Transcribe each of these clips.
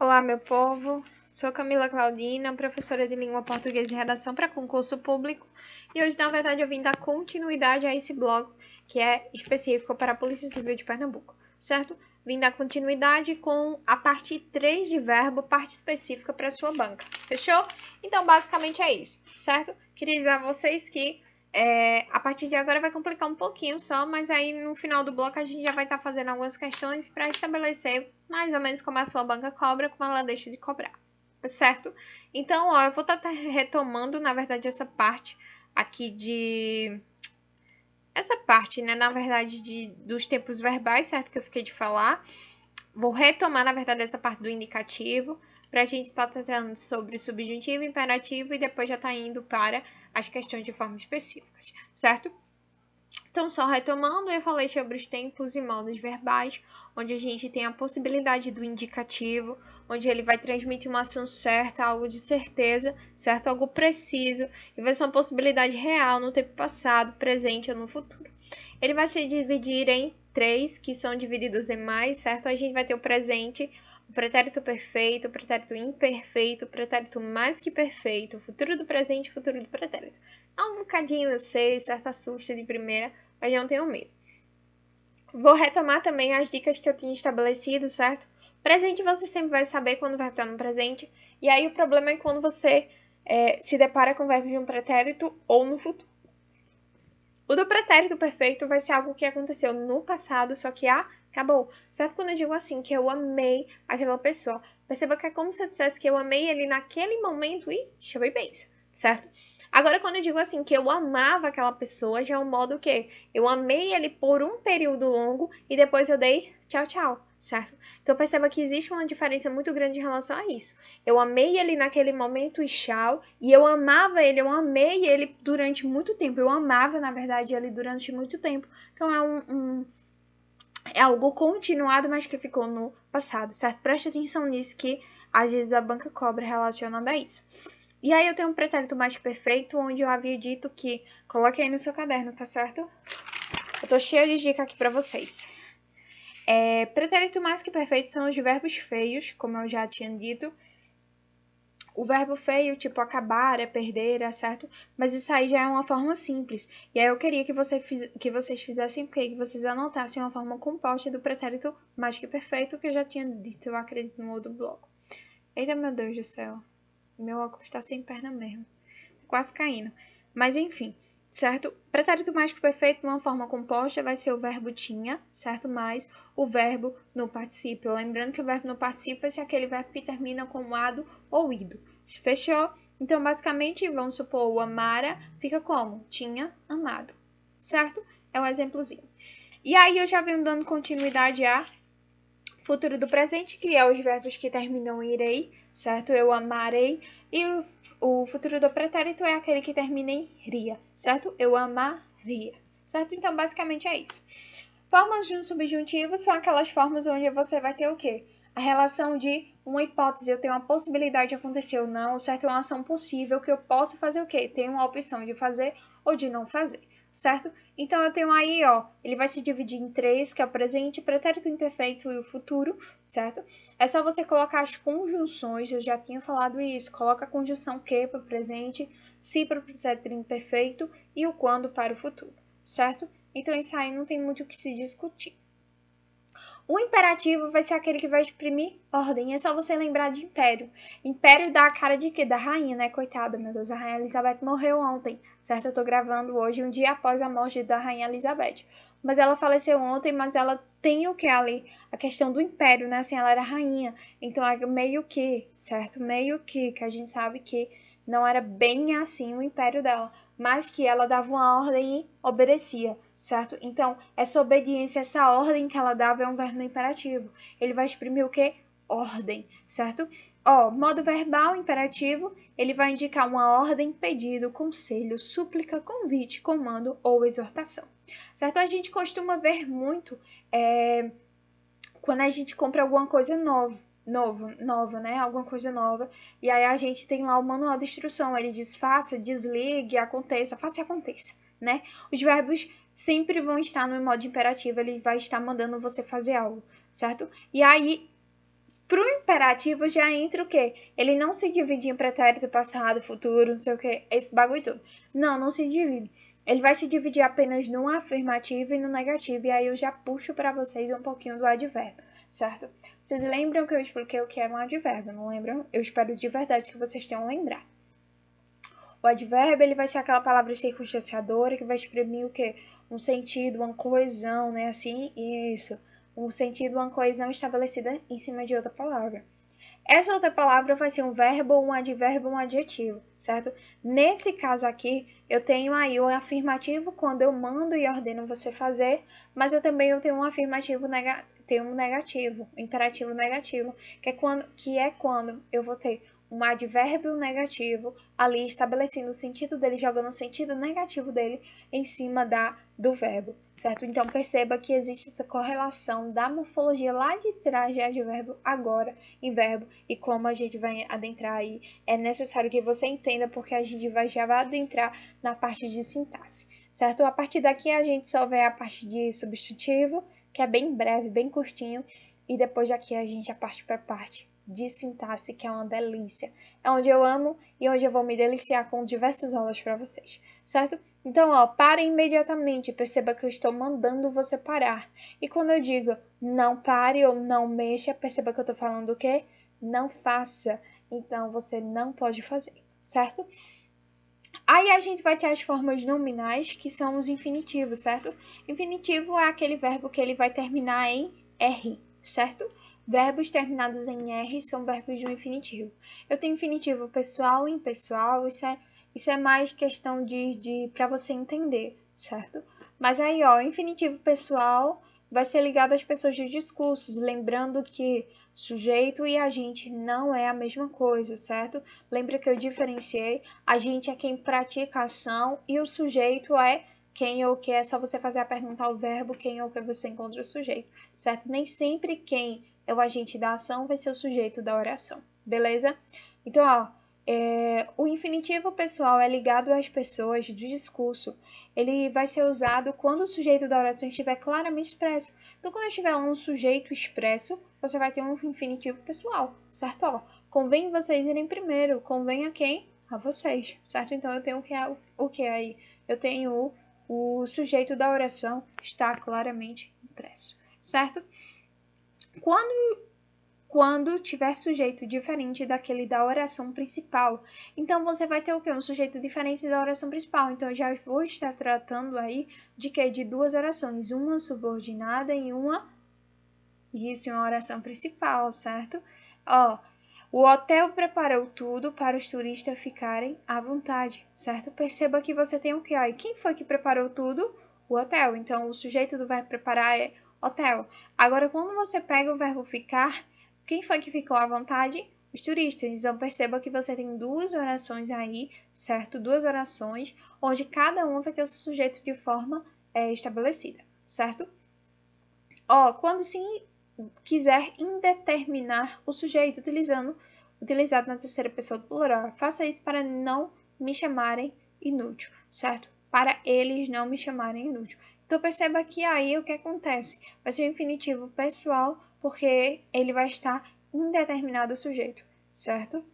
Olá, meu povo. Sou Camila Claudina, professora de Língua Portuguesa e Redação para concurso público. E hoje, na verdade, eu vim dar continuidade a esse blog, que é específico para a Polícia Civil de Pernambuco, certo? Vim dar continuidade com a parte 3 de verbo, parte específica para a sua banca. Fechou? Então, basicamente é isso, certo? Queria dizer a vocês que a partir de agora vai complicar um pouquinho só, mas aí no final do bloco a gente já vai estar fazendo algumas questões para estabelecer mais ou menos como a sua banca cobra, como ela deixa de cobrar, certo? Então, ó, eu vou estar retomando, na verdade, essa parte aqui essa parte, né, na verdade, dos tempos verbais, certo? Que eu fiquei de falar. Vou retomar, na verdade, essa parte do indicativo, para a gente estar tratando sobre subjuntivo, imperativo e depois já tá indo para as questões de forma específicas, certo? Então, só retomando, eu falei sobre os tempos e modos verbais, onde a gente tem a possibilidade do indicativo, onde ele vai transmitir uma ação certa, algo de certeza, certo? Algo preciso, e vai ser uma possibilidade real no tempo passado, presente ou no futuro. Ele vai se dividir em três, que são divididos em mais, certo? A gente vai ter o presente, o pretérito perfeito, o pretérito imperfeito, o pretérito mais que perfeito, o futuro do presente, o futuro do pretérito. É um bocadinho, eu sei, certa assusta de primeira, mas não tenho medo. Vou retomar também as dicas que eu tinha estabelecido, certo? Presente você sempre vai saber quando vai estar no presente, e aí o problema é quando você se depara com o verbo de um pretérito ou no futuro. O do pretérito perfeito vai ser algo que aconteceu no passado, só que acabou. Certo? Quando eu digo assim, que eu amei aquela pessoa, perceba que é como se eu dissesse que eu amei ele naquele momento e chama e benção, certo? Agora, quando eu digo assim, que eu amava aquela pessoa, já é um modo que eu amei ele por um período longo e depois eu dei tchau, tchau, certo? Então, perceba que existe uma diferença muito grande em relação a isso. Eu amei ele naquele momento e tchau, e eu amava ele, eu amei ele durante muito tempo. Eu amava, na verdade, ele durante muito tempo. Então, é algo continuado, mas que ficou no passado, certo? Preste atenção nisso, que às vezes a banca cobra relacionada a isso. E aí eu tenho um pretérito mais perfeito, onde eu havia dito que... Coloque aí no seu caderno, tá certo? Eu tô cheia de dica aqui pra vocês. Pretérito mais que perfeito são os verbos feios, como eu já tinha dito. O verbo feio, tipo acabar, é perder, é certo? Mas isso aí já é uma forma simples. E aí eu queria que vocês fizessem o quê? Que vocês anotassem uma forma composta do pretérito mais que perfeito, que eu já tinha dito, eu acredito, no outro bloco. Eita, meu Deus do céu. Meu óculos tá sem perna mesmo. Quase caindo. Mas enfim, certo? Pretérito mais que perfeito, numa forma composta, vai ser o verbo tinha, certo? Mais o verbo no particípio. Lembrando que o verbo no particípio é aquele verbo que termina com ado ou ido. Fechou? Então, basicamente, vamos supor, o amara fica como? Tinha amado, certo? É um exemplozinho. E aí, eu já venho dando continuidade a futuro do presente, que é os verbos que terminam em irei, certo? Eu amarei. E o futuro do pretérito é aquele que termina em ria, certo? Eu amaria, certo? Então, basicamente é isso. Formas de um subjuntivo são aquelas formas onde você vai ter o quê? A relação de uma hipótese, eu tenho uma possibilidade de acontecer ou não, certo? É uma ação possível que eu posso fazer o quê? Tenho uma opção de fazer ou de não fazer, certo? Então, eu tenho aí, ó, ele vai se dividir em três, que é o presente, pretérito imperfeito e o futuro, certo? É só você colocar as conjunções, eu já tinha falado isso, coloca a conjunção que para o presente, se para o pretérito imperfeito e o quando para o futuro, certo? Então, isso aí não tem muito o que se discutir. O imperativo vai ser aquele que vai exprimir ordem. É só você lembrar de império. Império dá a cara de quê? Da rainha, né? Coitada, meu Deus. A rainha Elizabeth morreu ontem, certo? Eu tô gravando hoje, um dia após a morte da rainha Elizabeth. Mas ela faleceu ontem, mas ela tem o que ali? A questão do império, né? Assim, ela era rainha. Então, é meio que, certo? Meio que a gente sabe que não era bem assim o império dela. Mas que ela dava uma ordem e obedecia, certo? Então, essa obediência, essa ordem que ela dava é um verbo no imperativo. Ele vai exprimir o quê? Ordem, certo? Ó, modo verbal imperativo, ele vai indicar uma ordem, pedido, conselho, súplica, convite, comando ou exortação, certo? A gente costuma ver muito quando a gente compra alguma coisa nova, né? Alguma coisa nova. E aí a gente tem lá o manual de instrução. Ele diz faça, desligue, aconteça, faça e aconteça, né? Os verbos sempre vão estar no modo imperativo. Ele vai estar mandando você fazer algo, certo? E aí Pro imperativo já entra o quê? Ele não se divide em pretérito, passado, futuro, não sei o quê, esse bagulho todo. Não se divide. Ele vai se dividir apenas no afirmativo e no negativo, e aí eu já puxo para vocês um pouquinho do advérbio, certo? Vocês lembram que eu expliquei o que é um advérbio, não lembram? Eu espero de verdade que vocês tenham lembrado. O advérbio, ele vai ser aquela palavra circunstanciadora que vai exprimir o quê? Um sentido, uma coesão, né? Assim, isso. Um sentido, uma coesão estabelecida em cima de outra palavra. Essa outra palavra vai ser um verbo, um advérbio, um adjetivo, certo? Nesse caso aqui, eu tenho aí o afirmativo quando eu mando e ordeno você fazer, mas eu também tenho um afirmativo tenho um negativo, um imperativo negativo, que é quando eu vou ter um advérbio negativo ali estabelecendo o sentido dele, jogando o sentido negativo dele em cima do verbo, certo? Então perceba que existe essa correlação da morfologia lá de trás de advérbio agora em verbo, e como a gente vai adentrar aí, é necessário que você entenda porque a gente já vai adentrar na parte de sintaxe, certo? A partir daqui a gente só vê a parte de substantivo, que é bem breve, bem curtinho, e depois daqui a gente parte para a parte de sintaxe, que é uma delícia. É onde eu amo e onde eu vou me deliciar com diversas aulas para vocês, certo? Então, pare imediatamente, perceba que eu estou mandando você parar. E quando eu digo não pare ou não mexa, perceba que eu estou falando o quê? Não faça. Então, você não pode fazer, certo? Aí a gente vai ter as formas nominais, que são os infinitivos, certo? Infinitivo é aquele verbo que ele vai terminar em R, certo? Verbos terminados em R são verbos do infinitivo. Eu tenho infinitivo pessoal e impessoal, isso é mais questão para você entender, certo? Mas aí, infinitivo pessoal vai ser ligado às pessoas de discursos, lembrando que sujeito e agente não é a mesma coisa, certo? Lembra que eu diferenciei? Agente é quem pratica a ação e o sujeito é quem ou o que. É só você fazer a pergunta ao verbo, quem ou o que você encontra o sujeito, certo? Nem sempre quem é o agente da ação vai ser o sujeito da oração, beleza? Então, o infinitivo pessoal é ligado às pessoas do discurso. Ele vai ser usado quando o sujeito da oração estiver claramente expresso. Então, quando estiver um sujeito expresso, você vai ter um infinitivo pessoal, certo? Convém vocês irem primeiro. Convém a quem? A vocês, certo? Então, eu tenho o que aí? Eu tenho o sujeito da oração está claramente impresso, certo? Quando tiver sujeito diferente daquele da oração principal. Então, você vai ter o quê? Um sujeito diferente da oração principal. Então, eu já vou estar tratando aí de quê? De duas orações. Uma subordinada e uma... Isso, uma oração principal, certo? O hotel preparou tudo para os turistas ficarem à vontade, certo? Perceba que você tem o quê? E quem foi que preparou tudo? O hotel. Então, o sujeito do verbo preparar é hotel. Agora, quando você pega o verbo ficar, quem foi que ficou à vontade? Os turistas. Então, perceba que você tem duas orações aí, certo? Duas orações, onde cada uma vai ter o seu sujeito de forma estabelecida, certo? Quando se quiser indeterminar o sujeito utilizado na terceira pessoa do plural, faça isso para não me chamarem inútil, certo? Para eles não me chamarem inútil. Então, perceba que aí o que acontece? Vai ser o infinitivo pessoal, porque ele vai estar indeterminado o sujeito, certo?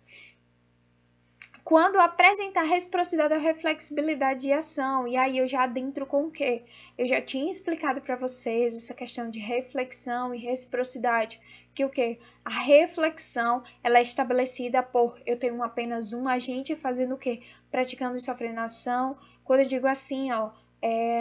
Quando apresentar reciprocidade ou reflexibilidade de ação, e aí eu já adentro com o quê? Eu já tinha explicado para vocês essa questão de reflexão e reciprocidade, que o quê? A reflexão, ela é estabelecida por eu tenho apenas um agente fazendo o quê? Praticando e sofrendo ação. Quando eu digo assim,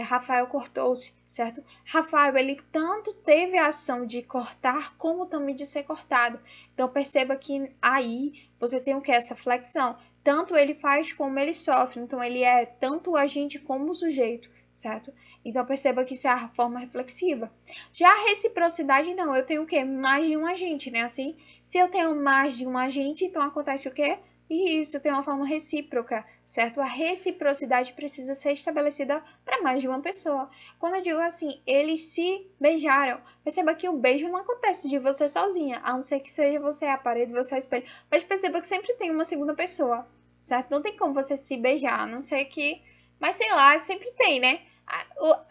Rafael cortou-se, certo? Rafael, ele tanto teve a ação de cortar, como também de ser cortado. Então, perceba que aí você tem o que? Essa flexão. Tanto ele faz como ele sofre. Então, ele é tanto o agente como o sujeito, certo? Então, perceba que isso é a forma reflexiva. Já a reciprocidade, não. Eu tenho o quê? Mais de um agente, né? Assim, se eu tenho mais de um agente, então acontece o quê? E isso tem uma forma recíproca, certo? A reciprocidade precisa ser estabelecida para mais de uma pessoa. Quando eu digo assim, eles se beijaram, perceba que o beijo não acontece de você sozinha, a não ser que seja você a parede, você o espelho. Mas perceba que sempre tem uma segunda pessoa, certo? Não tem como você se beijar, a não ser que... Mas sei lá, sempre tem, né?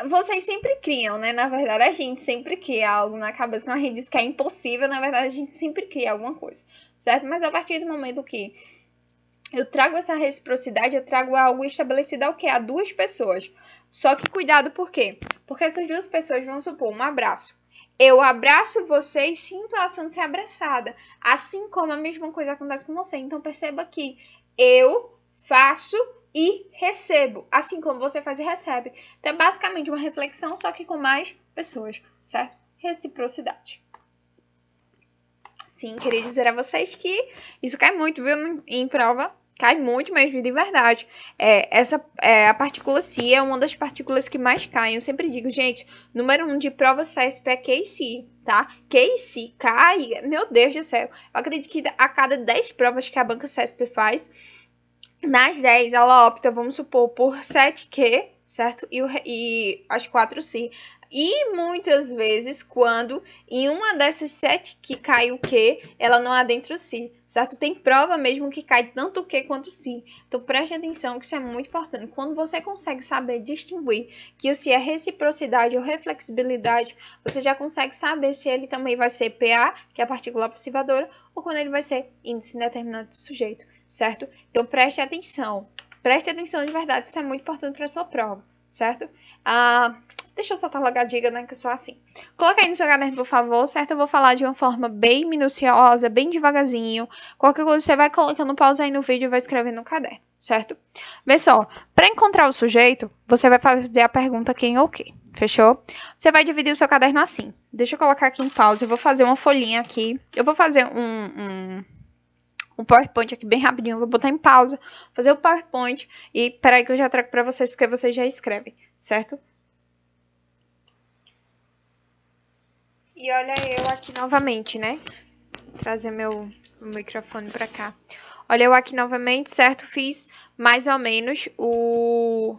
Vocês sempre criam, né? Na verdade, a gente sempre cria algo na cabeça. Quando a gente diz que é impossível, na verdade, a gente sempre cria alguma coisa, certo? Mas a partir do momento que eu trago essa reciprocidade, eu trago algo estabelecido ao quê? A duas pessoas. Só que cuidado, por quê? Porque essas duas pessoas vão supor um abraço. Eu abraço você e sinto a ação de ser abraçada. Assim como a mesma coisa acontece com você. Então perceba que eu faço e recebo. Assim como você faz e recebe. Então é basicamente uma reflexão, só que com mais pessoas, certo? Reciprocidade. Sim, queria dizer a vocês que isso cai muito, viu, em prova. Cai muito mesmo, de verdade. A partícula Si é uma das partículas que mais caem. Eu sempre digo, gente, número 1 de prova CESP é QC, tá? QC cai, meu Deus do céu. Eu acredito que a cada 10 provas que a banca CESP faz, nas 10 ela opta, vamos supor, por 7Q, certo? E as 4C. E muitas vezes, quando em uma dessas 7 que cai o Q, ela não adentra o Si, certo? Tem prova mesmo que cai tanto o Q quanto o Si. Então preste atenção que isso é muito importante. Quando você consegue saber distinguir que o Si é reciprocidade ou reflexibilidade, você já consegue saber se ele também vai ser PA, que é a partícula passivadora, ou quando ele vai ser índice indeterminado do sujeito, certo? Então preste atenção de verdade, isso é muito importante para a sua prova, certo? Deixa eu soltar logo a dica, né, que eu sou assim. Coloca aí no seu caderno, por favor, certo? Eu vou falar de uma forma bem minuciosa, bem devagarzinho. Qualquer coisa você vai colocando pausa aí no vídeo e vai escrevendo no caderno, certo? Vê só, para encontrar o sujeito, você vai fazer a pergunta quem ou que, fechou? Você vai dividir o seu caderno assim. Deixa eu colocar aqui em pausa, eu vou fazer uma folhinha aqui. Eu vou fazer um PowerPoint aqui bem rapidinho, eu vou botar em pausa, fazer o PowerPoint e peraí que eu já trago para vocês, porque vocês já escrevem, certo? E olha eu aqui novamente, né? Trazer meu microfone para cá. Olha eu aqui novamente, certo? Fiz mais ou menos o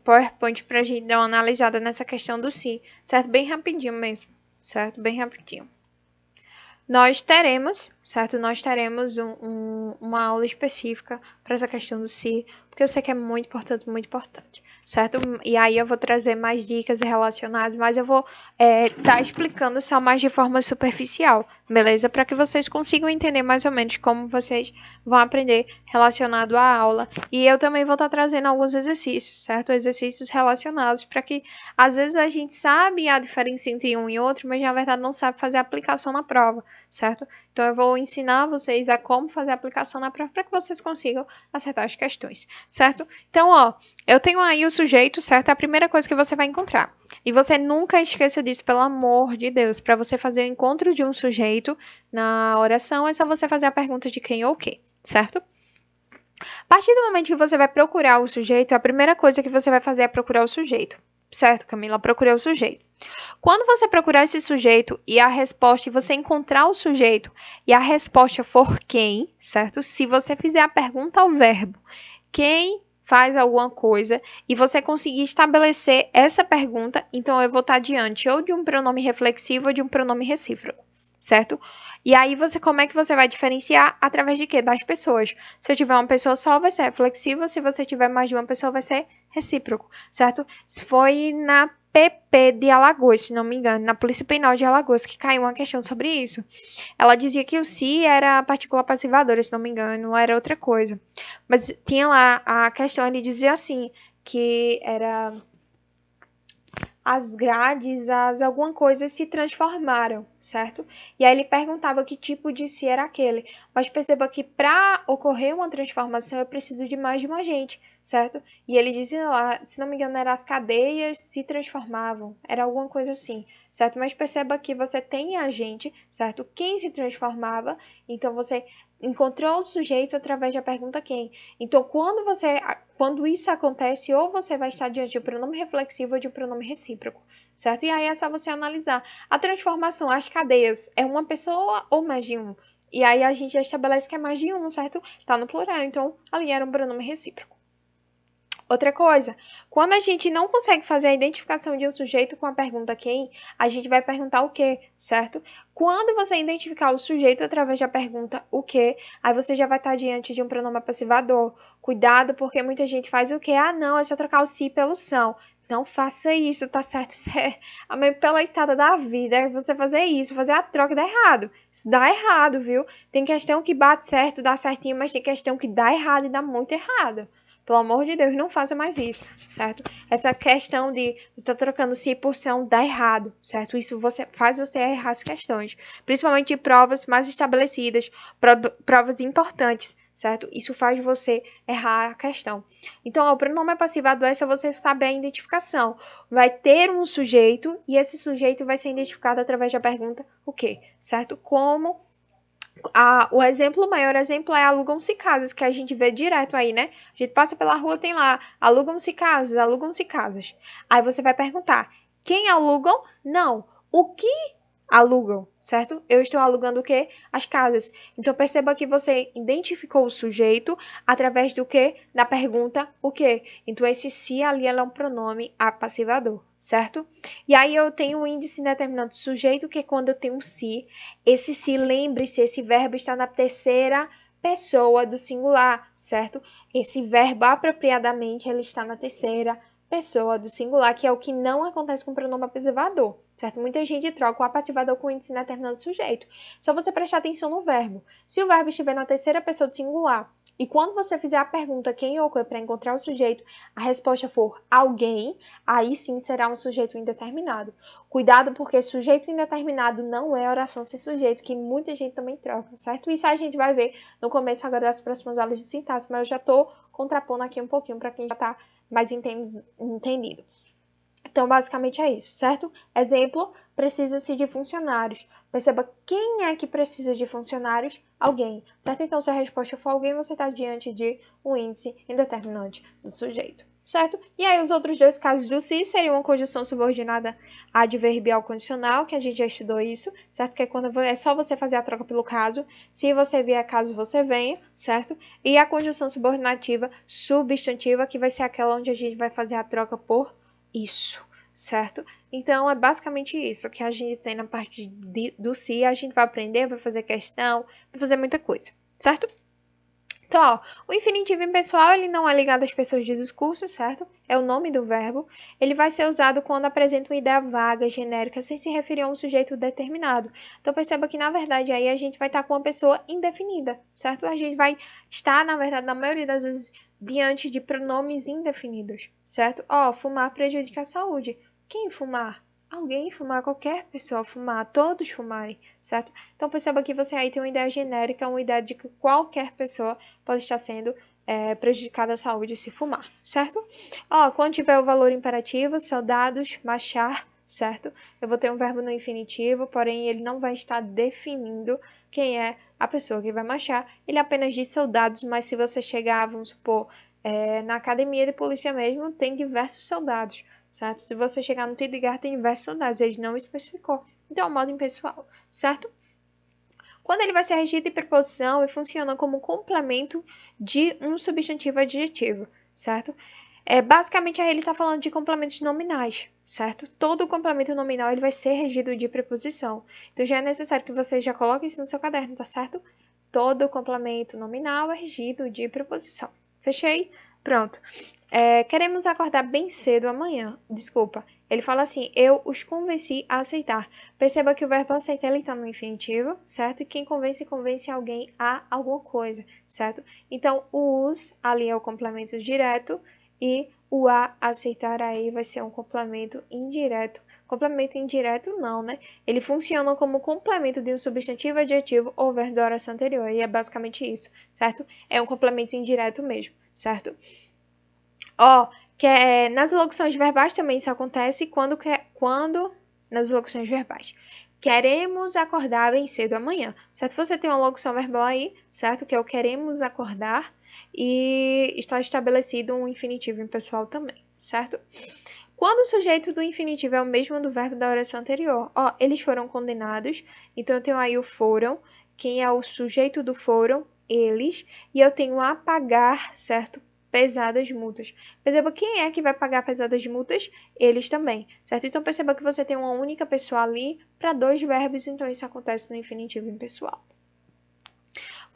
PowerPoint pra gente dar uma analisada nessa questão do Si, certo? Bem rapidinho mesmo, certo? Bem rapidinho. Nós teremos, certo? Nós teremos uma aula específica para essa questão do Si, porque eu sei que é muito importante, certo? E aí eu vou trazer mais dicas relacionadas, mas eu vou tá explicando só mais de forma superficial, beleza? Para que vocês consigam entender mais ou menos como vocês vão aprender relacionado à aula. E eu também vou estar trazendo alguns exercícios, certo? Exercícios relacionados para que, às vezes, a gente sabe a diferença entre um e outro, mas na verdade não sabe fazer a aplicação na prova, certo? Então eu vou ensinar vocês a como fazer a aplicação na prova para que vocês consigam acertar as questões, certo? Então, ó, eu tenho aí o sujeito, certo? É a primeira coisa que você vai encontrar. E você nunca esqueça disso, pelo amor de Deus. Para você fazer o encontro de um sujeito na oração, é só você fazer a pergunta de quem ou o quê, certo? A partir do momento que você vai procurar o sujeito, a primeira coisa que você vai fazer é procurar o sujeito. Certo, Camila? Procurei o sujeito. Quando você procurar esse sujeito e a resposta, e você encontrar o sujeito e a resposta for quem, certo? Se você fizer a pergunta ao verbo, quem faz alguma coisa, e você conseguir estabelecer essa pergunta, então eu vou estar diante ou de um pronome reflexivo ou de um pronome recíproco, certo? E aí, como é que você vai diferenciar? Através de quê? Das pessoas. Se eu tiver uma pessoa só, vai ser reflexivo. Se você tiver mais de uma pessoa, vai ser recíproco, certo? Foi na PP de Alagoas, se não me engano, na Polícia Penal de Alagoas, que caiu uma questão sobre isso. Ela dizia que o Si era a partícula passivadora, se não me engano, era outra coisa. Mas tinha lá a questão, ele dizia assim, que era as grades, alguma coisa se transformaram, certo? E aí ele perguntava que tipo de Si era aquele. Mas perceba que para ocorrer uma transformação eu preciso de mais de um agente, certo? E ele dizia lá, se não me engano, as cadeias se transformavam, era alguma coisa assim, certo? Mas perceba que você tem agente, certo? Quem se transformava, então você encontrou o sujeito através da pergunta quem. Então, quando isso acontece, ou você vai estar diante de um pronome reflexivo ou de um pronome recíproco, certo? E aí é só você analisar. A transformação, as cadeias, é uma pessoa ou mais de um? E aí a gente já estabelece que é mais de um, certo? Tá no plural, então ali era um pronome recíproco. Outra coisa, quando a gente não consegue fazer a identificação de um sujeito com a pergunta quem, a gente vai perguntar o que, certo? Quando você identificar o sujeito através da pergunta o que, aí você já vai estar diante de um pronome passivador. Cuidado, porque muita gente faz o que? Ah, não, é só trocar o si pelo são. Não faça isso, tá certo? Isso é a maior peleitada da vida. É você fazer isso, fazer a troca dá errado. Isso dá errado, viu? Tem questão que bate certo, dá certinho, mas tem questão que dá errado e dá muito errado. Pelo amor de Deus, não faça mais isso, certo? Essa questão de você estar trocando si por são dá errado, certo? Isso faz você errar as questões. Principalmente de provas mais estabelecidas, provas importantes, certo? Isso faz você errar a questão. Então, o pronome passivado é só você saber a identificação. Vai ter um sujeito e esse sujeito vai ser identificado através da pergunta o quê, certo? Como o maior exemplo é alugam-se casas, que a gente vê direto aí, né? A gente passa pela rua, tem lá, alugam-se casas, alugam-se casas. Aí você vai perguntar, quem alugam? Não. O que alugam, certo? Eu estou alugando o quê? As casas. Então, perceba que você identificou o sujeito através do quê? Da pergunta, o quê? Então, esse se ali é um pronome apassivador, certo? E aí, eu tenho o índice indeterminado do sujeito, que é quando eu tenho um se. Esse se, lembre-se, esse verbo está na terceira pessoa do singular, certo? Esse verbo, apropriadamente, ele está na terceira pessoa do singular, que é o que não acontece com o pronome apassivador, certo? Muita gente troca o apassivador com o índice indeterminado do sujeito. Só você prestar atenção no verbo. Se o verbo estiver na terceira pessoa do singular e quando você fizer a pergunta quem ou que para encontrar o sujeito, a resposta for alguém, aí sim será um sujeito indeterminado. Cuidado, porque sujeito indeterminado não é oração sem sujeito, que muita gente também troca, certo? Isso a gente vai ver no começo agora das próximas aulas de sintaxe, mas eu já estou contrapondo aqui um pouquinho para quem já está mais entendido. Então, basicamente é isso, certo? Exemplo, precisa-se de funcionários. Perceba quem é que precisa de funcionários? Alguém, certo? Então, se a resposta for alguém, você está diante de um índice indeterminante do sujeito, certo? E aí, os outros dois casos do se seriam uma conjunção subordinada adverbial condicional, que a gente já estudou isso, certo? Que é quando é só você fazer a troca pelo caso. Se você vier caso, você venha, certo? E a conjunção subordinativa substantiva, que vai ser aquela onde a gente vai fazer a troca por isso, certo? Então, é basicamente isso que a gente tem na parte do se. A gente vai aprender, vai fazer questão, vai fazer muita coisa, certo? Então, ó, o infinitivo impessoal, ele não é ligado às pessoas de discurso, certo? É o nome do verbo. Ele vai ser usado quando apresenta uma ideia vaga, genérica, sem se referir a um sujeito determinado. Então, perceba que, na verdade, aí a gente vai estar com uma pessoa indefinida, certo? A gente vai estar, na verdade, na maioria das vezes, diante de pronomes indefinidos, certo? Ó, fumar prejudica a saúde. Quem fumar? Alguém fumar, qualquer pessoa fumar, todos fumarem, certo? Então, perceba que você aí tem uma ideia genérica, uma ideia de que qualquer pessoa pode estar sendo prejudicada à saúde se fumar, certo? Ó, quando tiver o valor imperativo, soldados, marchar, certo? Eu vou ter um verbo no infinitivo, porém ele não vai estar definindo quem é a pessoa que vai marchar. Ele apenas diz soldados, mas se você chegar, vamos supor, na academia de polícia mesmo, tem diversos soldados, certo? Se você chegar no tiro de guerra, tem diversos soldados, ele não especificou. Então, é um modo impessoal, certo? Quando ele vai ser regido de preposição e funciona como complemento de um substantivo adjetivo, certo? Basicamente, aí ele está falando de complementos nominais, certo? Todo complemento nominal ele vai ser regido de preposição. Então, já é necessário que você já coloque isso no seu caderno, tá certo? Todo complemento nominal é regido de preposição. Fechei? Pronto. Queremos acordar bem cedo amanhã. Desculpa. Ele fala assim, eu os convenci a aceitar. Perceba que o verbo aceitar ele está no infinitivo, certo? E quem convence alguém a alguma coisa, certo? Então, o os ali é o complemento direto e o a aceitar aí vai ser um complemento indireto. Complemento indireto não, né? Ele funciona como complemento de um substantivo, adjetivo ou verbo da oração anterior. E é basicamente isso, certo? É um complemento indireto mesmo, certo? Ó, nas locuções verbais também isso acontece quando nas locuções verbais. Queremos acordar bem cedo amanhã, certo? Você tem uma locução verbal aí, certo? Que é o queremos acordar e está estabelecido um infinitivo impessoal também, certo? Quando o sujeito do infinitivo é o mesmo do verbo da oração anterior, ó, eles foram condenados, então eu tenho aí o foram, quem é o sujeito do foram? Eles, e eu tenho a pagar, certo? Pesadas multas. Perceba quem é que vai pagar pesadas multas? Eles também, certo? Então perceba que você tem uma única pessoa ali para dois verbos, então isso acontece no infinitivo impessoal.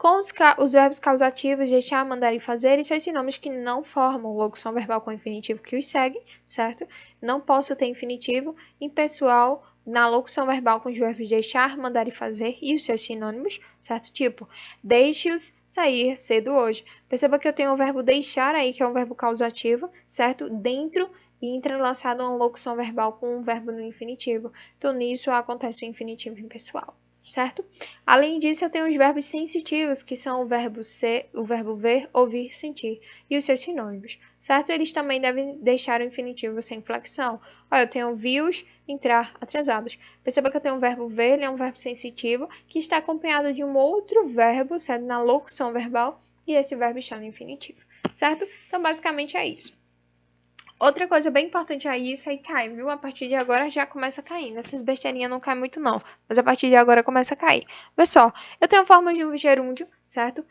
Com os verbos causativos, deixar, mandar e fazer, e seus sinônimos que não formam locução verbal com infinitivo que os segue, certo? Não posso ter infinitivo. Impessoal, na locução verbal com os verbos deixar, mandar e fazer e os seus sinônimos, certo? Tipo, deixe-os sair cedo hoje. Perceba que eu tenho o verbo deixar aí, que é um verbo causativo, certo? Dentro e entrelaçado uma locução verbal com um verbo no infinitivo. Então, nisso acontece o infinitivo impessoal, certo? Além disso, eu tenho os verbos sensitivos, que são o verbo ser, o verbo ver, ouvir, sentir, e os seus sinônimos, certo? Eles também devem deixar o infinitivo sem flexão. Olha, eu tenho vios, entrar, atrasados. Perceba que eu tenho o verbo ver, ele é um verbo sensitivo, que está acompanhado de um outro verbo, certo? Na locução verbal, e esse verbo está no infinitivo, certo? Então, basicamente é isso. Outra coisa bem importante aí, isso aí cai, viu? A partir de agora já começa caindo. Essas besteirinhas não caem muito, não. Mas a partir de agora começa a cair. Olha só, eu tenho a forma de um gerúndio, certo?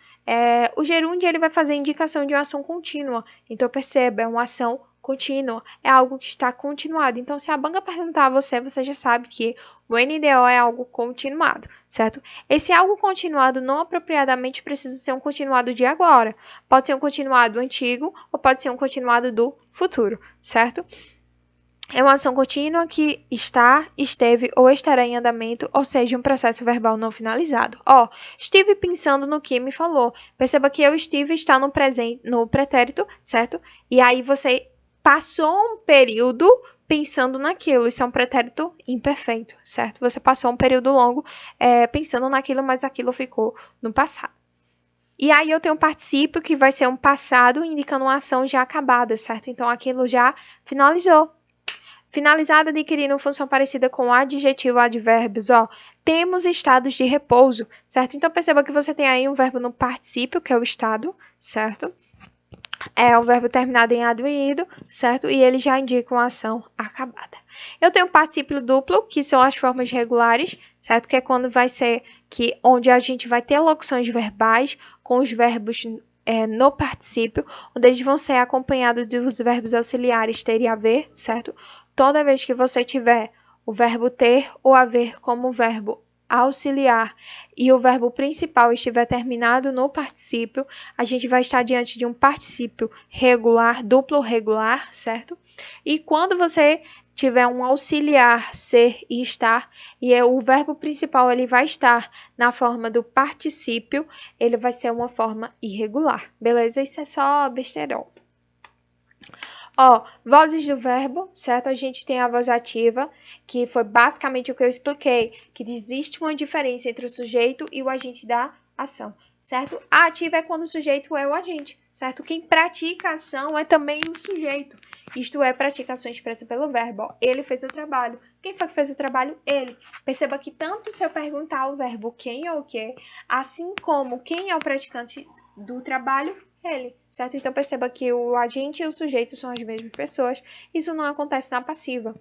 O gerúndio, ele vai fazer indicação de uma ação contínua. Então, perceba, é uma ação contínua. É algo que está continuado. Então, se a banca perguntar a você, você já sabe que o NDO é algo continuado, certo? Esse algo continuado não apropriadamente precisa ser um continuado de agora. Pode ser um continuado antigo ou pode ser um continuado do futuro, certo? É uma ação contínua que está, esteve ou estará em andamento, ou seja, um processo verbal não finalizado. Estive pensando no que me falou. Perceba que eu estive está no presente, no pretérito, certo? E aí você passou um período pensando naquilo. Isso é um pretérito imperfeito, certo? Você passou um período longo pensando naquilo, mas aquilo ficou no passado. E aí eu tenho um particípio que vai ser um passado indicando uma ação já acabada, certo? Então aquilo já finalizou. Finalizada, adquirindo função parecida com adjetivo, advérbios, temos estados de repouso, certo? Então perceba que você tem aí um verbo no particípio, que é o estado, certo? É um verbo terminado em ado e ido, certo? E ele já indica uma ação acabada. Eu tenho particípio duplo, que são as formas regulares, certo? Que é quando vai ser onde a gente vai ter locuções verbais com os verbos no particípio, onde eles vão ser acompanhados dos verbos auxiliares ter e haver, certo? Toda vez que você tiver o verbo ter ou haver como verbo auxiliar e o verbo principal estiver terminado no particípio, a gente vai estar diante de um particípio regular, duplo regular, certo? E quando você tiver um auxiliar ser e estar, e o verbo principal ele vai estar na forma do particípio, ele vai ser uma forma irregular, beleza? Isso é só besteirão. Vozes do verbo, certo? A gente tem a voz ativa, que foi basicamente o que eu expliquei, que existe uma diferença entre o sujeito e o agente da ação, certo? A ativa é quando o sujeito é o agente, certo? Quem pratica a ação é também o sujeito. Isto é, praticação expressa pelo verbo. Ele fez o trabalho. Quem foi que fez o trabalho? Ele. Perceba que tanto se eu perguntar o verbo quem ou o que, assim como quem é o praticante do trabalho, ele, certo? Então perceba que o agente e o sujeito são as mesmas pessoas. Isso não acontece na passiva.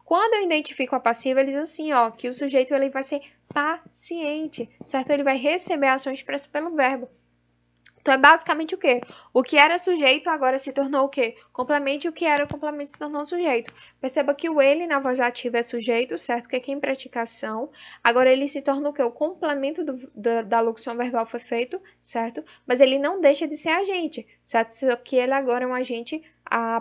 Quando eu identifico a passiva, ele diz assim, que o sujeito ele vai ser paciente, certo? Ele vai receber a ação expressa pelo verbo. Então, é basicamente o quê? O que era sujeito agora se tornou o quê? Complemento, e o que era complemento se tornou sujeito. Perceba que o ele na voz ativa é sujeito, certo? Que é quem pratica a ação. Agora, ele se torna o quê? O complemento da locução verbal foi feito, certo? Mas ele não deixa de ser agente, certo? Só que ele agora é um agente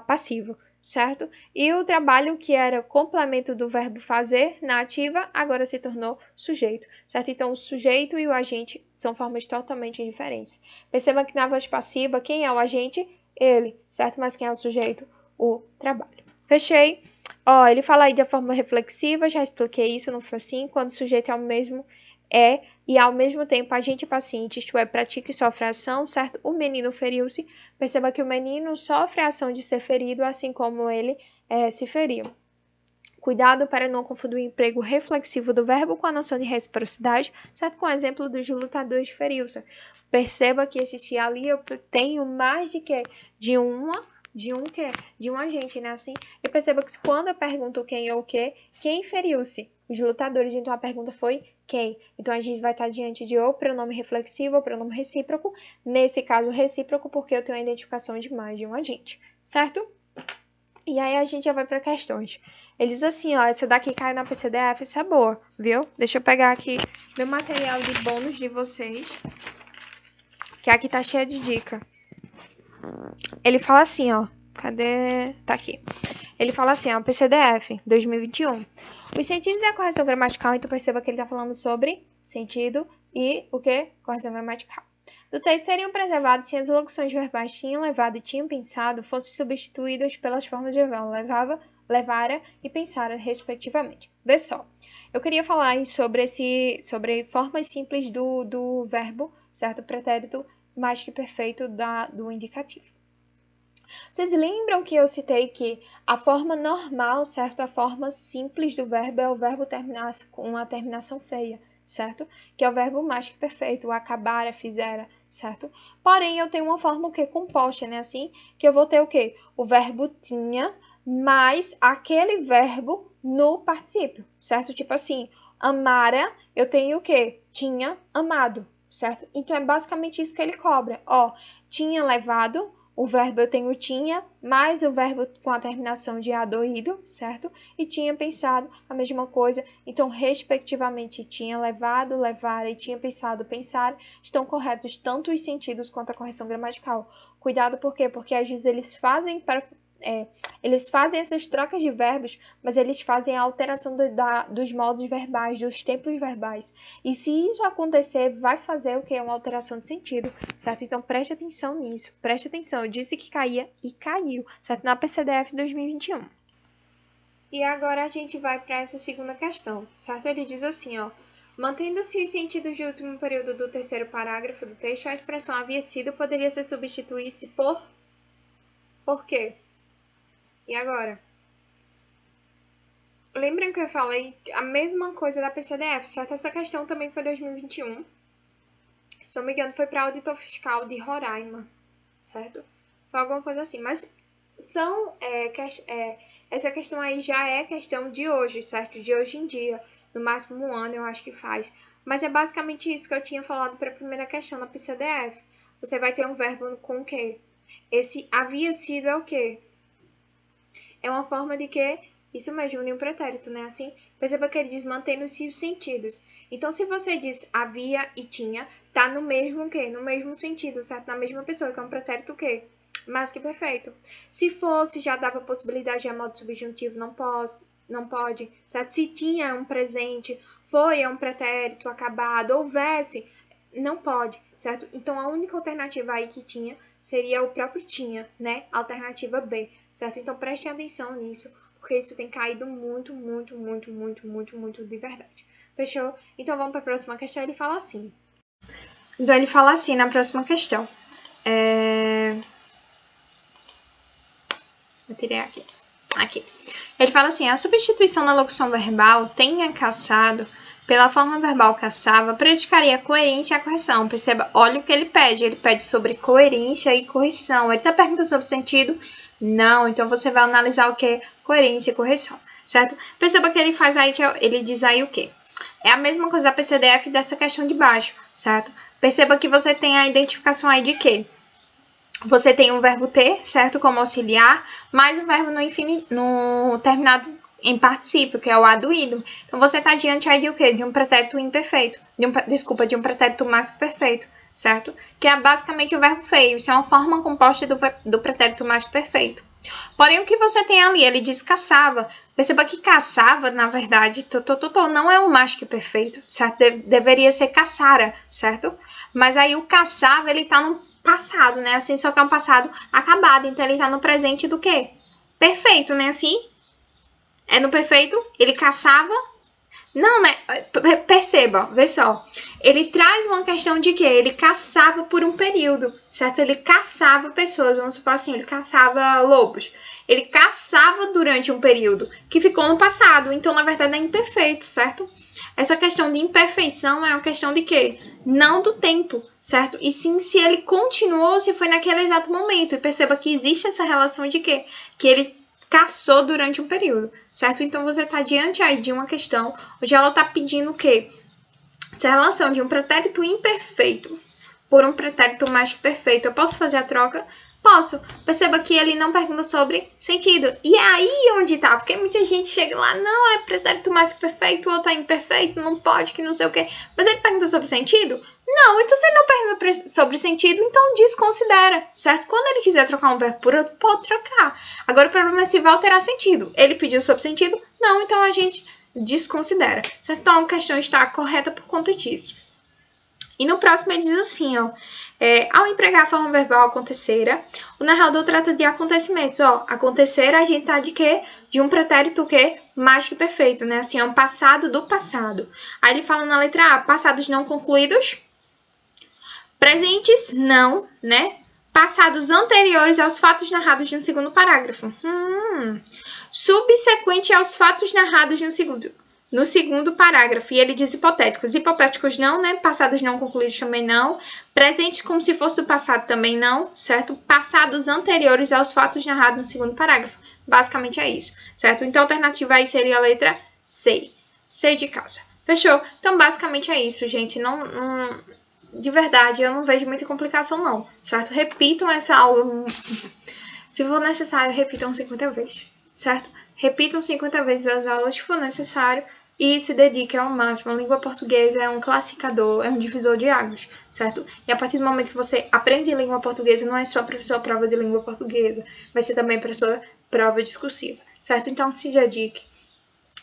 passivo, certo? E o trabalho que era complemento do verbo fazer na ativa, agora se tornou sujeito, certo? Então, o sujeito e o agente são formas totalmente diferentes. Perceba que na voz passiva, quem é o agente? Ele, certo? Mas quem é o sujeito? O trabalho. Fechei. Ele fala aí da forma reflexiva, já expliquei isso, não foi assim? Quando o sujeito é o mesmo, e ao mesmo tempo agente paciente, isto é, pratica e sofre a ação, certo? O menino feriu-se. Perceba que o menino sofre a ação de ser ferido, assim como ele se feriu. Cuidado para não confundir o emprego reflexivo do verbo com a noção de reciprocidade, certo? Com o exemplo dos lutadores de feriu-se. Perceba que esse se ali eu tenho mais de que? De um agente, né? Assim, e perceba que quando eu pergunto quem ou o que, quem feriu-se? Os lutadores, então a pergunta foi quem? Então a gente vai estar diante de ou pronome reflexivo ou pronome recíproco. Nesse caso, recíproco, porque eu tenho a identificação de mais de um agente, certo? E aí a gente já vai para questões. Ele diz assim, essa daqui caiu na PCDF, essa é boa, viu? Deixa eu pegar aqui meu material de bônus de vocês. que aqui tá cheia de dica. Ele fala assim, ó. Cadê? Tá aqui. Ele fala assim, ó, PCDF, 2021. Os sentidos e a correção gramatical, então perceba que ele tá falando sobre sentido e o quê? Correção gramatical. Do texto seriam preservados se as locuções verbais tinham levado e tinham pensado fossem substituídas pelas formas de verbal levava, levara e pensara, respectivamente. Vê só. Eu queria falar aí sobre formas simples do verbo, certo? Pretérito mais que perfeito do indicativo. Vocês lembram que eu citei que a forma normal, certo? A forma simples do verbo é o verbo terminar com uma terminação feia, certo? Que é o verbo mais que perfeito, o acabara, fizera, certo? Porém, eu tenho uma forma o quê? Composta, né? Assim, que eu vou ter o quê? O verbo tinha mais aquele verbo no particípio, certo? Tipo assim, amara, eu tenho o quê? Tinha amado, certo? Então, é basicamente isso que ele cobra. Ó, tinha levado, o verbo eu tenho tinha, mais o verbo com a terminação de adoído, certo? E tinha pensado a mesma coisa. Então, respectivamente, tinha levado, levara e tinha pensado, pensar, estão corretos tanto os sentidos quanto a correção gramatical. Cuidado, por quê? Porque às vezes eles fazem essas trocas de verbos, mas eles fazem a alteração dos modos verbais, dos tempos verbais. E se isso acontecer, vai fazer o quê? Uma alteração de sentido, certo? Então, preste atenção nisso. Preste atenção. Eu disse que caía e caiu, certo? Na PCDF 2021. E agora a gente vai para essa segunda questão, certo? Ele diz assim, ó. Mantendo-se os sentidos do último período do terceiro parágrafo do texto, a expressão havia sido poderia ser substituída por quê? E agora? Lembram que eu falei a mesma coisa da PCDF, certo? Essa questão também foi 2021. Se não me engano, foi para auditor fiscal de Roraima, certo? Foi alguma coisa assim. Mas essa questão aí já é questão de hoje, certo? De hoje em dia. No máximo um ano, eu acho que faz. Mas é basicamente isso que eu tinha falado para a primeira questão na PCDF. Você vai ter um verbo com o quê? Esse havia sido é o quê? É uma forma de que, isso mesmo, de um pretérito, né? Assim, perceba que ele diz mantendo-se os sentidos. Então, se você diz havia e tinha, tá no mesmo o quê? No mesmo sentido, certo? Na mesma pessoa, que é um pretérito o quê? Mais que perfeito. Se fosse, já dava possibilidade de modo subjuntivo, não pode, certo? Se tinha um presente, foi um pretérito acabado, houvesse, não pode, certo? Então, a única alternativa aí que tinha seria o próprio tinha, né? Alternativa B, certo? Então, prestem atenção nisso, porque isso tem caído muito de verdade. Fechou? Então, vamos para a próxima questão. Ele fala assim. Então, ele fala assim na próxima questão. Vou tirar aqui. Aqui. Ele fala assim, a substituição da locução verbal tenha caçado pela forma verbal caçava, predicaria a coerência e a correção. Perceba, olha o que ele pede sobre coerência e correção. Ele está perguntando sobre sentido? Não, então você vai analisar o que? Coerência e correção, certo? Perceba que ele faz aí, que ele diz aí o que? É a mesma coisa da PCDF dessa questão de baixo, certo? Perceba que você tem a identificação aí de quê? Você tem o verbo ter, certo? Como auxiliar, mais o verbo no terminado em particípio, que é o aduído. Então, você está diante aí de o quê? De um pretérito imperfeito. De um pretérito mais que perfeito, certo? Que é basicamente o verbo feio. Isso é uma forma composta do pretérito mais que perfeito. Porém, o que você tem ali? Ele diz caçava. Perceba que caçava, na verdade, não é um mais que perfeito, certo? Deveria ser caçara, certo? Mas aí o caçava, ele tá no passado, né? Assim, só que é um passado acabado. Então, ele tá no presente do quê? Perfeito, né? Assim, é no perfeito, ele caçava. Não, né? Perceba, vê só. Ele traz uma questão de que ele caçava por um período, certo? Ele caçava pessoas, vamos supor assim, ele caçava lobos. Ele caçava durante um período que ficou no passado. Então, na verdade, é imperfeito, certo? Essa questão de imperfeição é uma questão de quê? Não do tempo, certo? E sim se ele continuou, se foi naquele exato momento. E perceba que existe essa relação de quê? Que ele caçou durante um período, certo? Então, você está diante aí de uma questão onde ela está pedindo o quê? Essa relação de um pretérito imperfeito por um pretérito mais que perfeito. Eu posso fazer a troca? Posso. Perceba que ele não pergunta sobre sentido. E é aí onde tá, porque muita gente chega lá, não, é pretérito mais que perfeito, ou tá imperfeito, não pode, que não sei o quê. Mas ele pergunta sobre sentido? Não, então se ele não pergunta sobre sentido, então desconsidera, certo? Quando ele quiser trocar um verbo por outro, pode trocar. Agora o problema é se vai alterar sentido. Ele pediu sobre sentido? Não, então a gente desconsidera, certo? Então a questão está correta por conta disso. E no próximo ele diz assim, ó, ao empregar a forma verbal acontecera, o narrador trata de acontecimentos, ó, acontecer a gente tá de quê? De um pretérito quê? Mais que perfeito, né? Assim, é um passado do passado. Aí ele fala na letra A, passados não concluídos, presentes não, né? Passados anteriores aos fatos narrados no segundo parágrafo. Subsequente aos fatos narrados no segundo parágrafo, e ele diz hipotéticos. Hipotéticos não, né? Passados não concluídos também não. Presentes como se fosse do passado também não, certo? Passados anteriores aos fatos narrados no segundo parágrafo. Basicamente é isso, certo? Então a alternativa aí seria a letra C. C de casa. Fechou? Então basicamente é isso, gente. De verdade, eu não vejo muita complicação não, certo? Repitam essa aula. Se for necessário, repitam 50 vezes, certo? Repitam 50 vezes as aulas se for necessário. E se dedique ao máximo. A língua portuguesa é um classificador, é um divisor de águas, certo? E a partir do momento que você aprende língua portuguesa, não é só para a sua prova de língua portuguesa, vai ser também para a sua prova discursiva, certo? Então se dedique,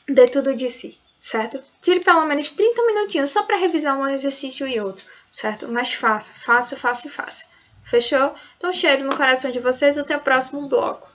dê tudo de si, certo? Tire pelo menos 30 minutinhos só para revisar um exercício e outro, certo? Mas faça. Fechou? Então cheiro no coração de vocês, até o próximo bloco.